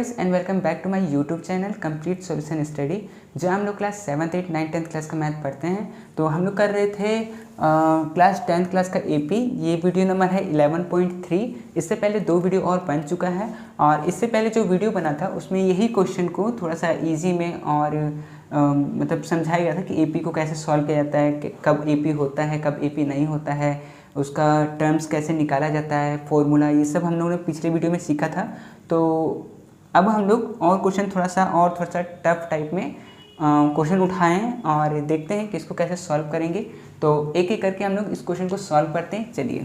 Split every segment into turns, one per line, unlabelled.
Guys and welcome back to my YouTube channel complete solution study, जहाँ हम लोग class 7th 8th 9th 10th class का math पढ़ते हैं। तो हम लोग कर रहे थे क्लास 10th क्लास का एपी। ये वीडियो नंबर है 11.3। इससे पहले 2 वीडियो और बन चुका है और इससे पहले जो वीडियो बना था उसमें यही क्वेश्चन को थोड़ा सा ईजी में और मतलब समझाया गया था कि एपी को कैसे सॉल्व किया जाता है, कब एपी होता है कब एपी नहीं होता है, उसका टर्म्स कैसे निकाला जाता है, फॉर्मूला, ये सब हम लोगों ने पिछले वीडियो में सीखा था। तो अब हम लोग और क्वेश्चन थोड़ा सा टफ टाइप में क्वेश्चन उठाएं और देखते हैं कि इसको कैसे सॉल्व करेंगे। तो एक एक करके हम लोग इस क्वेश्चन को सॉल्व करते हैं। चलिए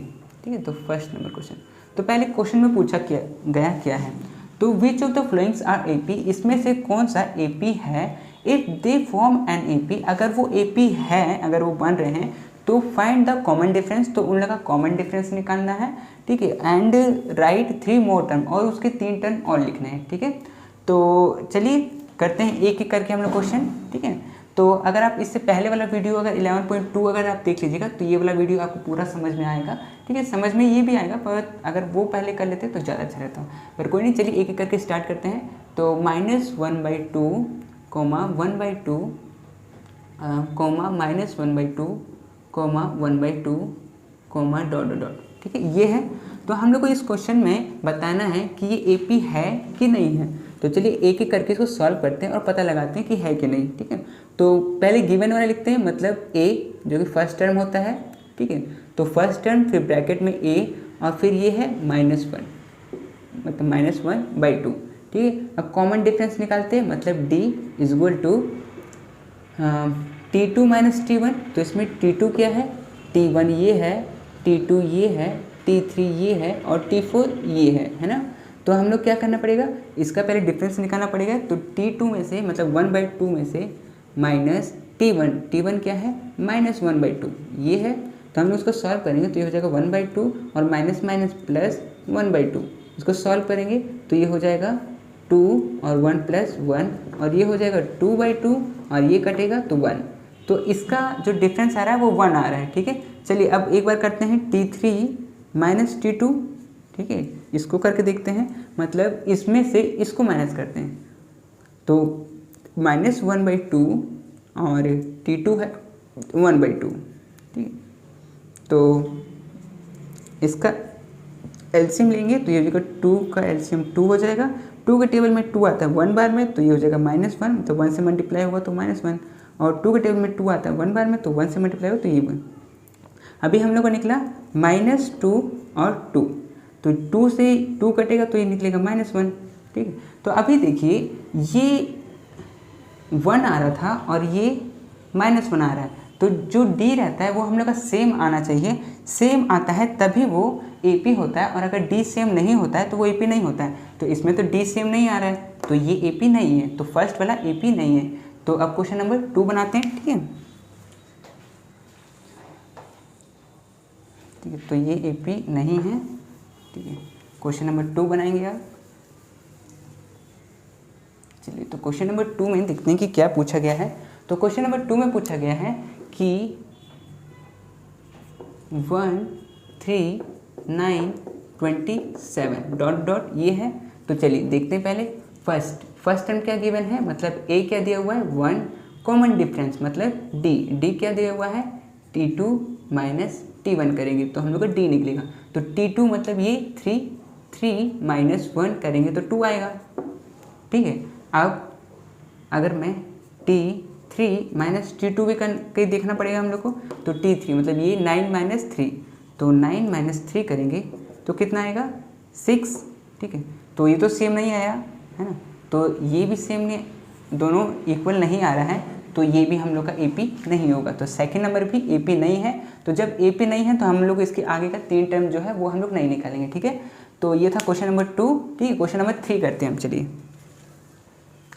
ठीक है। तो फर्स्ट नंबर क्वेश्चन, तो पहले क्वेश्चन में पूछा क्या है, तो which of the followings are AP, इसमें से कौन सा एपी है। If they form an AP, अगर वो एपी है, अगर वो बन रहे हैं तो फाइंड द कॉमन डिफरेंस, तो उन लोगों का कॉमन डिफरेंस निकालना है। ठीक है। एंड राइट 3 मोर टर्म, और उसके 3 टर्म और लिखने हैं। ठीक है। तो चलिए करते हैं एक एक करके हम लोग क्वेश्चन। ठीक है। तो अगर आप इससे पहले वाला वीडियो अगर 11.2 अगर आप देख लीजिएगा तो ये वाला वीडियो आपको पूरा समझ में आएगा। ठीक है। समझ में ये भी आएगा, पर अगर वो पहले कर लेते तो ज़्यादा अच्छा रहता। पर कोई नहीं, चलिए एक एक करके स्टार्ट करते हैं। तो -1/2, 1/2, -1/2, 1/2, डॉट डॉट डॉट। ठीक है। ये है। तो हम लोग को इस क्वेश्चन में बताना है कि ये एपी है कि नहीं है। तो चलिए एक एक करके इसको सॉल्व करते हैं और पता लगाते हैं कि है कि नहीं। ठीक है। तो पहले गिवन वाला लिखते हैं, मतलब ए जो कि फर्स्ट टर्म होता है। ठीक है। तो फर्स्ट टर्म, फिर ब्रैकेट में ए, और फिर ये है -1, मतलब -1/2। ठीक है। अब कॉमन डिफरेंस निकालते हैं, मतलब d is equal to T2 - T1। तो इसमें T2 क्या है, T1 ये है, T2 ये है, T3 ये है और T4 ये है ना। तो हम लोग क्या करना पड़ेगा, इसका पहले डिफरेंस निकालना पड़ेगा। तो T2 में से, मतलब 1/2 में से माइनस T1 क्या है, -1/2 ये है। तो हम लोग उसको सॉल्व करेंगे तो ये हो जाएगा 1/2 और माइनस माइनस प्लस 1/2। इसको सॉल्व करेंगे तो ये हो जाएगा 2 और 1 + 1, और ये हो जाएगा 2/2 और ये कटेगा तो 1। तो इसका जो डिफरेंस आ रहा है वो 1 आ रहा है। ठीक है। चलिए अब एक बार करते हैं T3 - T2। ठीक है। इसको करके देखते हैं, मतलब इसमें से इसको माइनस करते हैं। तो -1/2 और T2 है 1/2। ठीक है। तो इसका एलसीएम लेंगे तो ये हो जाएगा 2 का एलसीएम 2 हो जाएगा। 2 के टेबल में 2 आता है 1 बार में, तो ये हो जाएगा -1, तो 1 से मल्टीप्लाई होगा तो -1। और 2 के टेबल में 2 आता है 1 बार में, तो 1 से मल्टीप्लाई होगा तो ये 1। अभी हम लोग को निकला -2 और 2, तो 2 से 2 कटेगा तो ये निकलेगा -1। ठीक है। तो अभी देखिए ये 1 आ रहा था और ये -1 आ रहा है, तो जो d रहता है वो हम लोग का सेम आना चाहिए। सेम आता है तभी वो AP होता है, और अगर d सेम नहीं होता है तो वो AP नहीं होता है। तो इसमें तो d सेम नहीं आ रहा है तो ये AP नहीं है, तो फर्स्ट वाला AP नहीं है। तो अब क्वेश्चन नंबर 2 बनाते हैं। ठीक है। ठीक है। तो ये AP नहीं है। ठीक है। क्वेश्चन नंबर 2 बनाएंगे आप। चलिए तो क्वेश्चन नंबर 2 में देखते हैं कि क्या पूछा गया है। तो क्वेश्चन नंबर 2 में पूछा गया है कि 1 3 9 27 डॉट डॉट ये है। तो चलिए देखते हैं पहले फर्स्ट टर्म क्या गिवन है, मतलब a क्या दिया हुआ है 1, कॉमन डिफरेंस मतलब d क्या दिया हुआ है T2 - T1 करेंगे तो हम लोग का d निकलेगा। तो T2 मतलब ये 3 -1 करेंगे तो 2 आएगा। ठीक है। अब अगर मैं T3 - T2 भी कहीं देखना पड़ेगा हम लोग को, तो T3 मतलब ये 9 - 3, तो 9 - 3 करेंगे तो कितना आएगा 6। ठीक है। तो ये तो सेम नहीं आया है ना, तो ये भी सेम नहीं, दोनों इक्वल नहीं आ रहा है, तो ये भी हम लोग का AP नहीं होगा। तो सेकंड नंबर भी AP नहीं है। तो जब AP नहीं है तो हम लोग इसके आगे का 3 टर्म जो है वो हम लोग नहीं निकालेंगे। ठीक है। तो ये था क्वेश्चन नंबर 2। ठीक है। क्वेश्चन नंबर 3 करते हैं हम। चलिए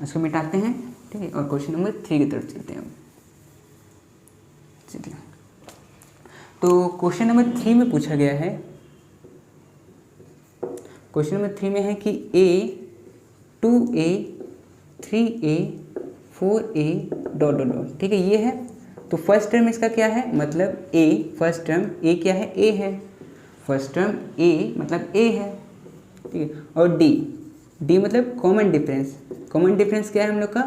इसको मिटाते हैं। ठीक है। और क्वेश्चन नंबर 3 की तरफ चलते हैं। चलिए तो क्वेश्चन नंबर 3 में पूछा गया है, क्वेश्चन नंबर 3 में है कि A 2A 3A 4A dot dot dot. ठीक है। ये है। तो फर्स्ट टर्म इसका क्या है, मतलब A, फर्स्ट टर्म A क्या है, A है। फर्स्ट टर्म A मतलब A है। ठीक है। और डी मतलब कॉमन डिफरेंस। कॉमन डिफरेंस क्या है हम लोग का?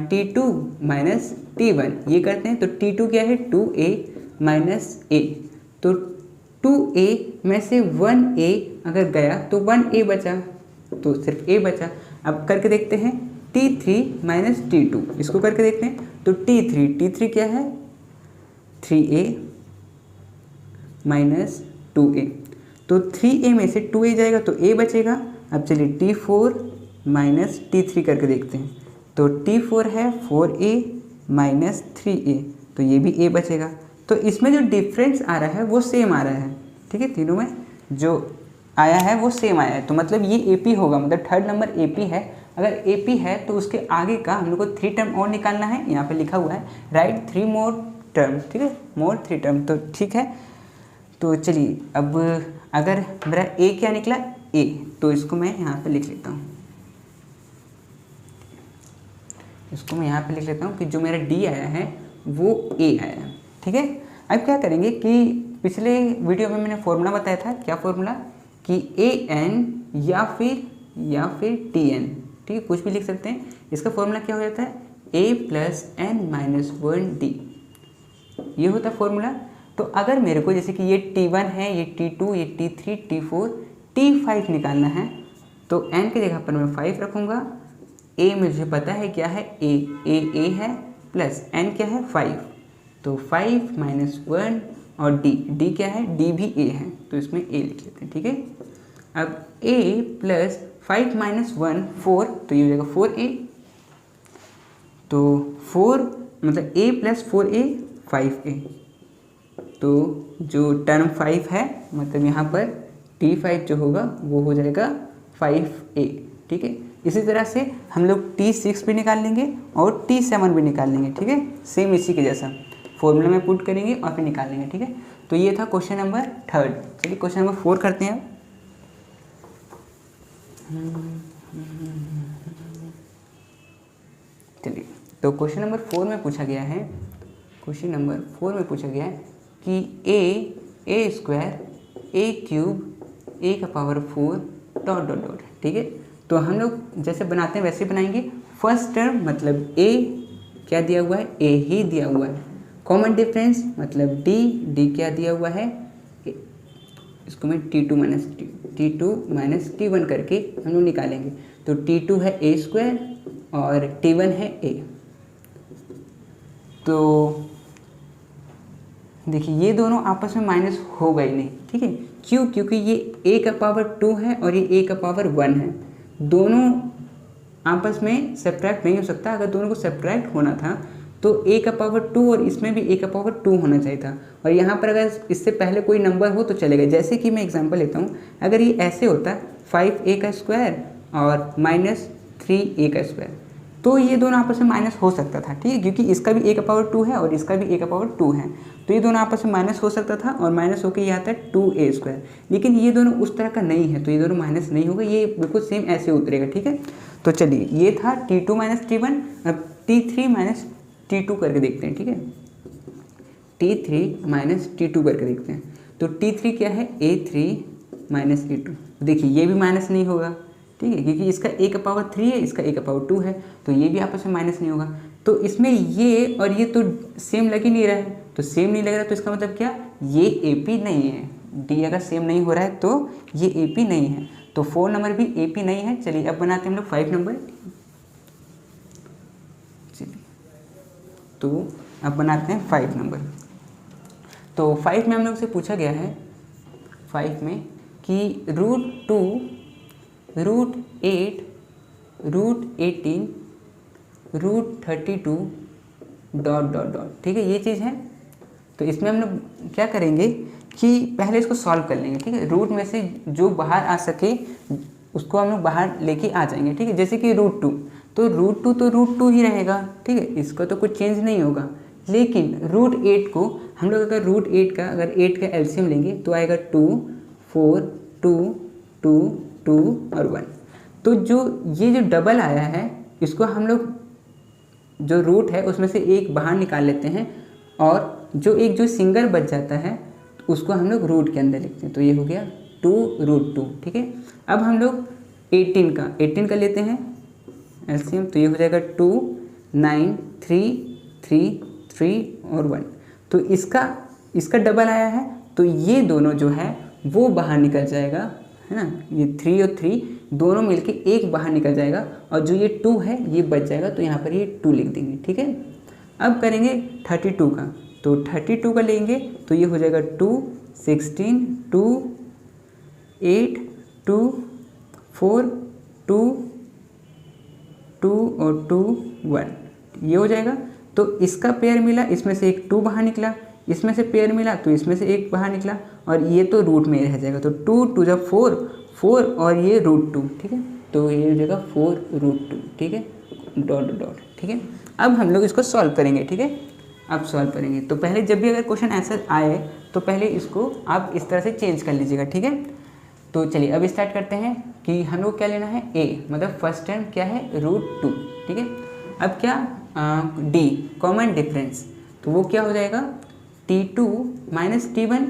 T2 माइनस T1, ये करते हैं तो T2 क्या है? 2A minus A। तो 2A में से 1A अगर गया तो 1A बचा, तो सिर्फ A बचा। अब करके देखते हैं T3 माइनस T2, इसको करके देखते हैं तो T3 क्या है? 3A minus 2A। तो 3A में से 2A जाएगा तो A बचेगा। अब चलिए T4 माइनस T3 करके देखते हैं तो T4 है 4A माइनस 3A, तो ये भी A बचेगा। तो इसमें जो डिफरेंस आ रहा है वो सेम आ रहा है, ठीक है, तीनों में जो आया है वो सेम आया है, तो मतलब ये AP होगा, मतलब थर्ड नंबर AP है। अगर AP है तो उसके आगे का हम लोग को 3 टर्म और निकालना है। यहाँ पे लिखा हुआ है राइट 3 मोर टर्म, ठीक है, मोर 3 टर्म, तो ठीक है। तो चलिए अब अगर मेरा A क्या निकला? A, तो इसको मैं यहाँ पे लिख लेता हूँ, इसको मैं यहाँ पे लिख लेता हूँ कि जो मेरा D आया है वो A आया है, ठीक है। अब क्या करेंगे कि पिछले वीडियो में मैंने फॉर्मूला बताया था, क्या फॉर्मूला? कि AN या फिर TN, ठीक है, कुछ भी लिख सकते हैं। इसका फॉर्मूला क्या हो जाता है? A plus N minus 1D, ये होता है फॉर्मूला। तो अगर मेरे को जैसे कि ये T1 है, ये T2, ये T3, T4, T5 निकालना है तो N की जगह पर मैं 5 रखूँगा। A मुझे पता है क्या है? A है, प्लस N क्या है? 5, तो 5 माइनस 1 और D क्या है? D भी A है, तो इसमें A लिख लेते हैं, ठीक है। अब A प्लस 5 माइनस 1 4, तो ये हो जाएगा 4A। तो 4 मतलब A प्लस 4A 5A, तो जो टर्म 5 है मतलब यहाँ पर T5 जो होगा वो हो जाएगा 5A, ठीक है। इसी तरह से हम लोग T6 भी निकाल लेंगे और T7 भी निकाल लेंगे, ठीक है, सेम इसी के जैसा फॉर्मूला में पुट करेंगे और फिर निकाल लेंगे, ठीक है। तो ये था क्वेश्चन नंबर 3। चलिए क्वेश्चन नंबर 4 करते हैं। चलिए तो क्वेश्चन नंबर 4 में पूछा गया है, क्वेश्चन नंबर 4 में पूछा गया है कि A square A cube A का पावर 4 डॉट डॉट डॉट, ठीक है। तो हम लोग जैसे बनाते हैं वैसे बनाएंगे। फर्स्ट टर्म मतलब A क्या दिया हुआ है? A ही दिया हुआ है। कॉमन डिफरेंस मतलब D क्या दिया हुआ है? इसको मैं T2 माइनस T1 करके हम लोग निकालेंगे। तो T2 है A स्क्वायर और T1 है A। तो देखिए ये दोनों आपस में माइनस होगा ही नहीं, ठीक है, क्यों? क्योंकि ये A का पावर 2 है और ये A का पावर 1 है, दोनों आपस में सब्ट्रैक्ट नहीं हो सकता। अगर दोनों को सब्ट्रैक्ट होना था तो A का पावर 2 और इसमें भी A का पावर 2 होना चाहिए था। और यहाँ पर अगर इससे पहले कोई नंबर हो तो चलेगा। जैसे कि मैं एग्जांपल लेता हूँ, अगर ये ऐसे होता 5A का स्क्वायर और माइनस 3A का स्क्वायर, तो ये दोनों आपस में माइनस हो सकता था, ठीक है, क्योंकि इसका भी A का पावर 2 है और इसका भी A का पावर 2 है, तो ये दोनों आपस में माइनस हो सकता था और माइनस होकर ये आता है 2A स्क्वायर। लेकिन ये दोनों उस तरह का नहीं है, तो ये दोनों माइनस नहीं होगा, ये बिल्कुल सेम ऐसे उतरेगा, ठीक है। तो चलिए ये था T2 माइनस T1। अब T3 माइनस T2 करके देखते हैं, ठीक है, T3 माइनस T2 करके देखते हैं। तो T3 क्या है? A3 minus A2। देखिए ये भी माइनस नहीं होगा, ठीक है, क्योंकि इसका A का पावर 3 है, इसका A का पावर 2 है, तो ये भी आपस में माइनस नहीं होगा। तो इसमें ये और ये तो सेम लग ही नहीं रहा है, तो सेम नहीं लग रहा तो इसका मतलब क्या? ये AP नहीं है। D अगर सेम नहीं हो रहा है तो ये AP नहीं है, तो 4 नंबर भी AP नहीं है। चलिए अब बनाते हैं हम लोग 5 नंबर। चलिए तो अब बनाते हैं 5 नंबर। तो 5 में हम लोग से पूछा गया है 5 में कि √2 √8 √18 √32 डॉट डॉट डॉट, ठीक है, ये चीज़ है। तो इसमें हम लोग क्या करेंगे कि पहले इसको सॉल्व कर लेंगे, ठीक है, रूट में से जो बाहर आ सके उसको हम लोग बाहर लेके आ जाएंगे, ठीक है। जैसे कि √2, तो √2 ही रहेगा, ठीक है, इसका तो कुछ चेंज नहीं होगा। लेकिन √8 को हम लोग अगर अगर 8 का एलसीएम लेंगे तो आएगा 2 4 2 2 2 और 1। तो ये जो डबल आया है इसको हम लोग जो रूट है उसमें से एक बाहर निकाल लेते हैं और जो सिंगल बच जाता है उसको हम लोग रूट के अंदर लिखते हैं। तो ये हो गया 2 √2, ठीक है। अब हम लोग 18 का लेते हैं एलसीएम, तो ये हो जाएगा 2, 9, 3, 3, 3 और 1। तो इसका डबल आया है, तो ये दोनों जो है वो बाहर निकल जाएगा, है ना। ये 3 और 3 दोनों मिलके एक बाहर निकल जाएगा, और जो ये 2 है ये बच जाएगा, तो यहाँ पर ये 2 लिख देंगे, ठीक है। अब करेंगे 32 का, तो 32 का लेंगे तो ये हो जाएगा 2, 16, 2, 8, 2, 4, 2, 2 और 2, 1, ये हो जाएगा। तो इसका पेयर मिला, इसमें से एक 2 बाहर निकला, इसमें से पेयर मिला तो इसमें से एक बाहर निकला, और ये तो रूट में रह जाएगा। तो 2, 2 जब 4, 4 और ये √2, ठीक है। तो ये हो जाएगा 4√2, ठीक है, डॉट डॉट, ठीक है। अब हम लोग इसको सॉल्व करेंगे, ठीक है। अब सॉल्व करेंगे तो पहले जब भी अगर क्वेश्चन ऐसा आए तो पहले इसको आप इस तरह से चेंज कर लीजिएगा, ठीक है। तो चलिए अब स्टार्ट करते हैं कि हम लोग क्या लेना है, a, मतलब फर्स्ट टर्म क्या है √2, ठीक है। अब क्या d कॉमन डिफरेंस, तो वो क्या हो जाएगा T2 माइनस T1,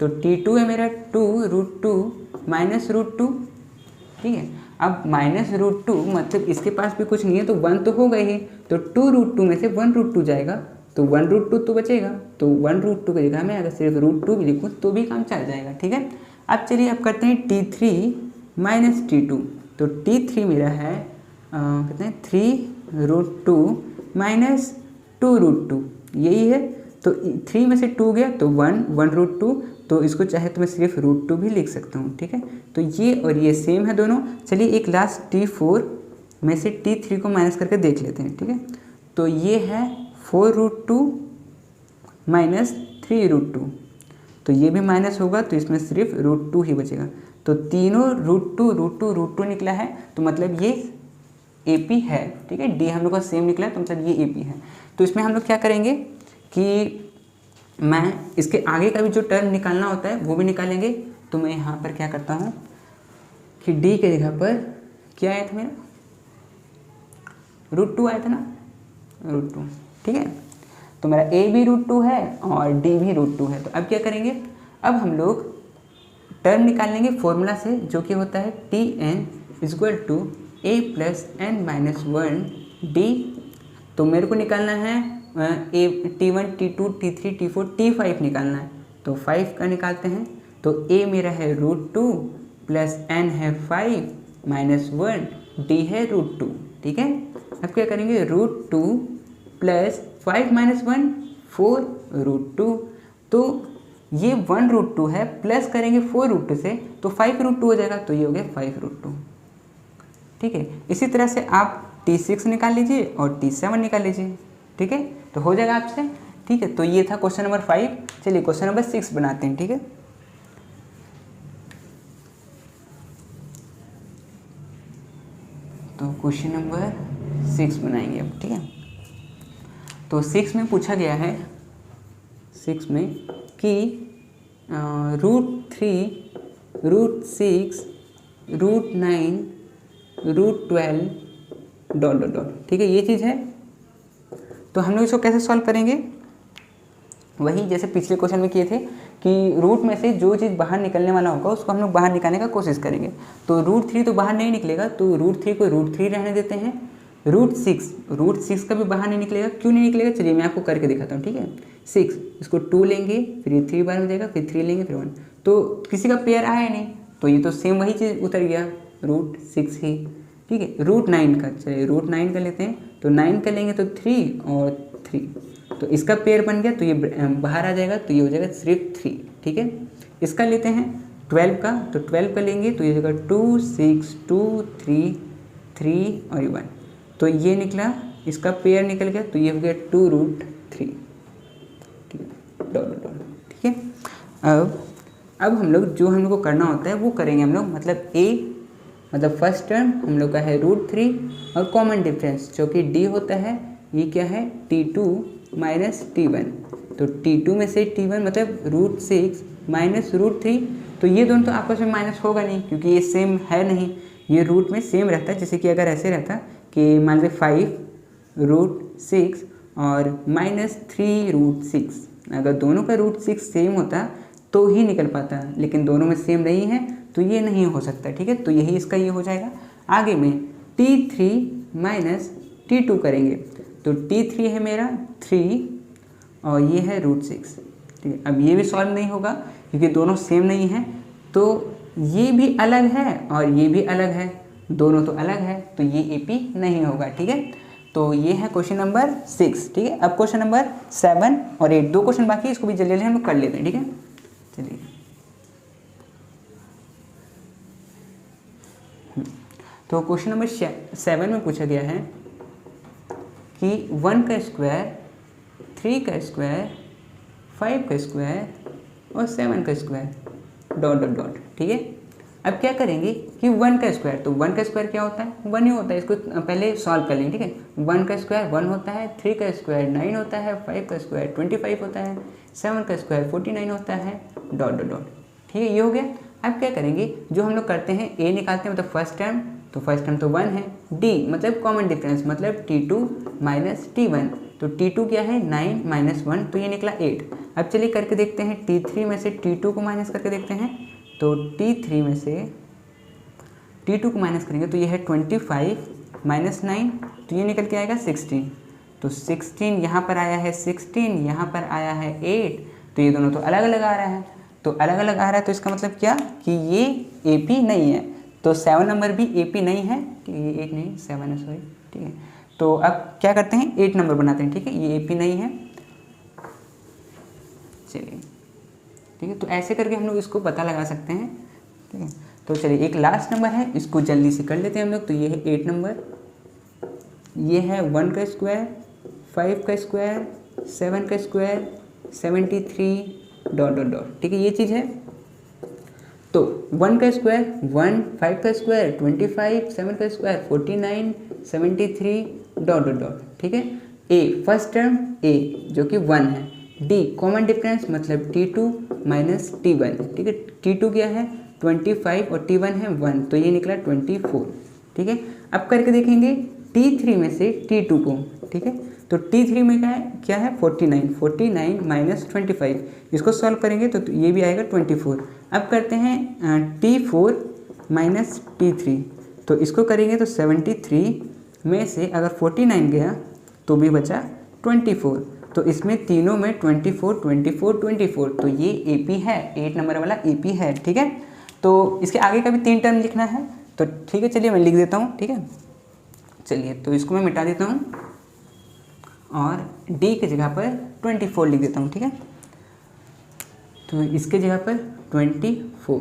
तो T2 है मेरा 2√2 माइनस √2, ठीक है। अब माइनस √2 मतलब इसके पास भी कुछ नहीं है, तो 1 तो होगा ही, तो 2√2 में से 1√2 जाएगा, तो 1√2 तो बचेगा, तो 1√2 की जगह में अगर सिर्फ √2 भी लिखूँ तो भी काम चल जाएगा, ठीक है। अब चलिए अब करते हैं T3 माइनस T2, तो T3 मेरा है कितने 3√2 माइनस 2√2, यही है। तो 3 में से 2 गया तो 1√2, तो इसको चाहे तो मैं सिर्फ √2 भी लिख सकता हूँ, ठीक है। तो ये और ये सेम है दोनों। चलिए एक लास्ट T4 में से T3 को माइनस करके देख लेते हैं, ठीक है। तो ये है 4√2 माइनस 3√2, तो ये भी माइनस होगा, तो इसमें सिर्फ √2 ही बचेगा। तो तीनों √2 निकला है, तो मतलब ये AP है, ठीक है। D हम लोग का सेम निकला है, तो मतलब ये AP है। तो इसमें हम लोग क्या करेंगे कि मैं इसके आगे का भी जो टर्म निकालना होता है वो भी निकालेंगे। तो मैं यहाँ पर क्या करता हूँ कि D के जगह पर क्या आया था मेरा √2 आया था ना, √2, ठीक है। तो मेरा A भी √2 है और D भी √2 है। तो अब क्या करेंगे, अब हम लोग टर्म निकाल लेंगे फॉर्मूला से, जो कि होता है Tn = a + n-1 D। तो मेरे को निकालना है T1, T2, T3, T4, T5 निकालना है, तो 5 का निकालते हैं। तो A मेरा है √2 प्लस n है 5 माइनस 1, D है √2, ठीक है। अब क्या करेंगे √2 प्लस 5 माइनस 1 4√2, तो ये 1√2 है, प्लस करेंगे 4√2 से तो 5√2 हो जाएगा, तो ये हो गया 5√2, ठीक है। इसी तरह से आप T6 निकाल लीजिए और T7 निकाल लीजिए, ठीक है। तो हो जाएगा आपसे, ठीक है। तो ये था क्वेश्चन नंबर 5। चलिए क्वेश्चन नंबर 6 बनाते हैं, ठीक है। तो क्वेश्चन नंबर 6 बनाएंगे अब, ठीक है। तो 6 में पूछा गया है, 6 में कि √3, √6, √9, √12 ... ठीक है, ये चीज़ है। तो हम लोग इसको कैसे सॉल्व करेंगे, वही जैसे पिछले क्वेश्चन में किए थे कि रूट में से जो चीज़ बाहर निकलने वाला होगा उसको हम लोग बाहर निकालने का कोशिश करेंगे। तो √3 तो बाहर नहीं निकलेगा, तो √3 को √3 रहने देते हैं। √6 का भी बाहर नहीं निकलेगा, क्यों नहीं निकलेगा चलिए मैं आपको करके दिखाता हूँ, ठीक है। 6 इसको 2 लेंगे, फिर ये 3 बार हो जाएगा, फिर 3 लेंगे, फिर 1, तो किसी का पेयर आया नहीं, तो ये तो सेम वही चीज़ उतर गया √6 ही, ठीक है। √9 का, चलिए √9 का लेते हैं, तो 9 का लेंगे तो 3 और 3, तो इसका पेयर बन गया, तो ये बाहर आ जाएगा, तो ये हो जाएगा सिर्फ 3, ठीक है। इसका लेते हैं 12 का, तो 12 का लेंगे तो ये हो जाएगा 2, 6, 2, 3, 3 और 1, तो ये निकला, इसका पेयर निकल गया, तो ये हो गया 2√3, ठीक है, ठीक है। अब हम लोग जो हम लोग को करना होता है वो करेंगे हम लोग, मतलब A मतलब फर्स्ट टर्म हम लोग का है √3 और कॉमन डिफरेंस जो कि D होता है, ये क्या है T2 माइनस T1, तो T2 में से T1 मतलब √6 माइनस √3, तो ये दोनों तो आपस में माइनस होगा नहीं क्योंकि ये सेम है नहीं, ये रूट में सेम रहता है। जैसे कि अगर ऐसे रहता कि मान लीजिए 5√6 और माइनस 3√6, अगर दोनों का √6 सेम होता तो ही निकल पाता, लेकिन दोनों में सेम नहीं है, तो ये नहीं हो सकता, ठीक है। तो यही इसका ये हो जाएगा। आगे में T3 माइनस T2 करेंगे, तो T3 है मेरा 3 और ये है √6, ठीक है। अब ये भी सॉल्व नहीं होगा क्योंकि दोनों सेम नहीं है, तो ये भी अलग है और ये भी अलग है, दोनों तो अलग है, तो ये AP नहीं होगा, ठीक है। तो ये है क्वेश्चन नंबर 6, ठीक है। अब क्वेश्चन नंबर 7 और 8 दो क्वेश्चन बाकी है, इसको भी जल्दी जल्दी हम लोग कर लेते हैं, ठीक है। चलिए तो क्वेश्चन नंबर 7 में पूछा गया है कि 1 का स्क्वायर, 3 का स्क्वायर, 5 का स्क्वायर और 7 का स्क्वायर डॉट डॉट डॉट, ठीक है। अब क्या करेंगे कि 1 का स्क्वायर, तो 1 का स्क्वायर क्या होता है, 1 ही होता है, इसको पहले सॉल्व कर लेंगे, ठीक है। 1 का स्क्वायर 1 होता है, 3 का स्क्वायर 9 होता है, 5 का स्क्वायर 25 होता है, 7 का स्क्वायर 49 होता है डॉट डॉट डॉट, ठीक है। ये हो गया। अब क्या करेंगे, जो हम लोग करते हैं A निकालते हैं, मतलब फर्स्ट टर्म, तो फर्स्ट टर्म तो 1 है, D मतलब कॉमन डिफरेंस, मतलब T2 माइनस T1, तो T2 क्या है 9 माइनस 1, तो ये निकला 8। अब चलिए करके देखते हैं, T3 में से T2 को माइनस करके देखते हैं, तो T3 में से T2 को माइनस करेंगे तो ये है 25 माइनस 9, तो ये निकल के आएगा 16, तो 16 यहाँ पर आया है, 16 यहाँ पर आया है 8, तो ये दोनों तो अलग अलग आ रहा है, तो अलग अलग आ रहा है, तो इसका मतलब क्या कि ये AP नहीं है, तो 7 नंबर भी AP नहीं है, ठीक है। ये 8 नहीं 7 है, सॉरी, ठीक है। तो अब क्या करते हैं, 8 नंबर बनाते हैं, ठीक है। ये AP नहीं है, चलिए, ठीक है। तो ऐसे करके हम लोग इसको पता लगा सकते हैं, ठीक है। तो चलिए एक लास्ट नंबर है, इसको जल्दी से कर लेते हैं हम लोग। तो ये है 8 नंबर, ये है 1 का स्क्वायर, 5 का स्क्वायर, 7 का स्क्वायर, 73 डॉट डॉट डॉट, ठीक है। ये चीज़ है। तो 1 का स्क्वायर 1, 5 का स्क्वायर 25, 7 का स्क्वायर 49, 73 डॉट डॉट डॉट, ठीक है। A फर्स्ट टर्म A जो कि 1 है, D कॉमन डिफरेंस मतलब T2 माइनस T1, ठीक है। T2 क्या है 25 और T1 है 1, तो ये निकला 24, ठीक है। अब करके देखेंगे T3 में से T2 को, ठीक है। तो T3 में क्या है 49 माइनस 25, इसको सॉल्व करेंगे तो ये भी आएगा 24। अब करते हैं T4 माइनस T3, तो इसको करेंगे तो 73 में से अगर 49 गया तो भी बचा 24, तो इसमें तीनों में 24 24 24, तो ये AP है, 8 नंबर वाला AP है, ठीक है। तो इसके आगे का भी 3 टर्म लिखना है, तो ठीक है, चलिए मैं लिख देता हूँ, ठीक है। चलिए तो इसको मैं मिटा देता हूँ और D की जगह पर 24 लिख देता हूँ, ठीक है। तो इसके जगह पर 24,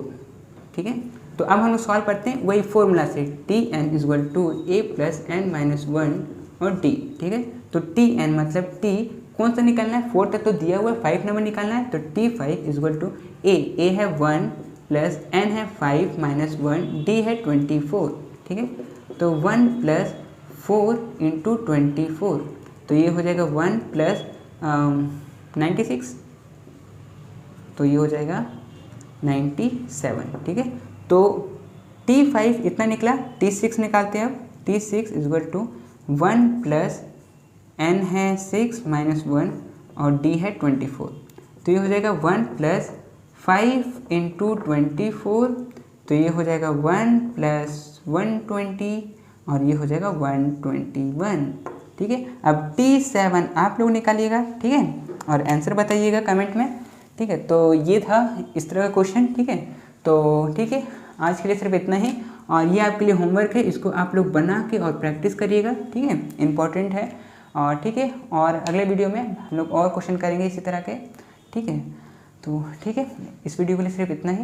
ठीक है। तो अब हम लोग सॉल्व करते हैं वही फॉर्मूला से, Tn equal to A plus n minus 1 और D, ठीक है। तो Tn मतलब T कौन सा निकालना है, 4 तक तो दिया हुआ है, 5 नंबर निकालना है, तो T5 इक्वल टू A है 1 प्लस n है 5 माइनस 1, D है 24, ठीक है। तो 1 प्लस 4 इंटू 24, तो ये हो जाएगा 1 प्लस 96, तो ये हो जाएगा 97, ठीक है। तो T5 इतना निकला, T6 निकालते हैं अब, T6 equal to 1 plus n है 6 माइनस 1 और D है 24, तो ये हो जाएगा 1 प्लस 5 इंटू 24, तो ये हो जाएगा 1 प्लस 120 और ये हो जाएगा 121, ठीक है। अब T7 आप लोग निकालिएगा, ठीक है, और आंसर बताइएगा कमेंट में, ठीक है। तो ये था इस तरह का क्वेश्चन, ठीक है। तो ठीक है, आज के लिए सिर्फ इतना ही, और ये आपके लिए होमवर्क है, इसको आप लोग बना के और प्रैक्टिस करिएगा, ठीक है, इम्पॉर्टेंट है। और ठीक है, और अगले वीडियो में हम लोग और क्वेश्चन करेंगे इसी तरह के, ठीक है। तो ठीक है, इस वीडियो के लिए सिर्फ इतना ही।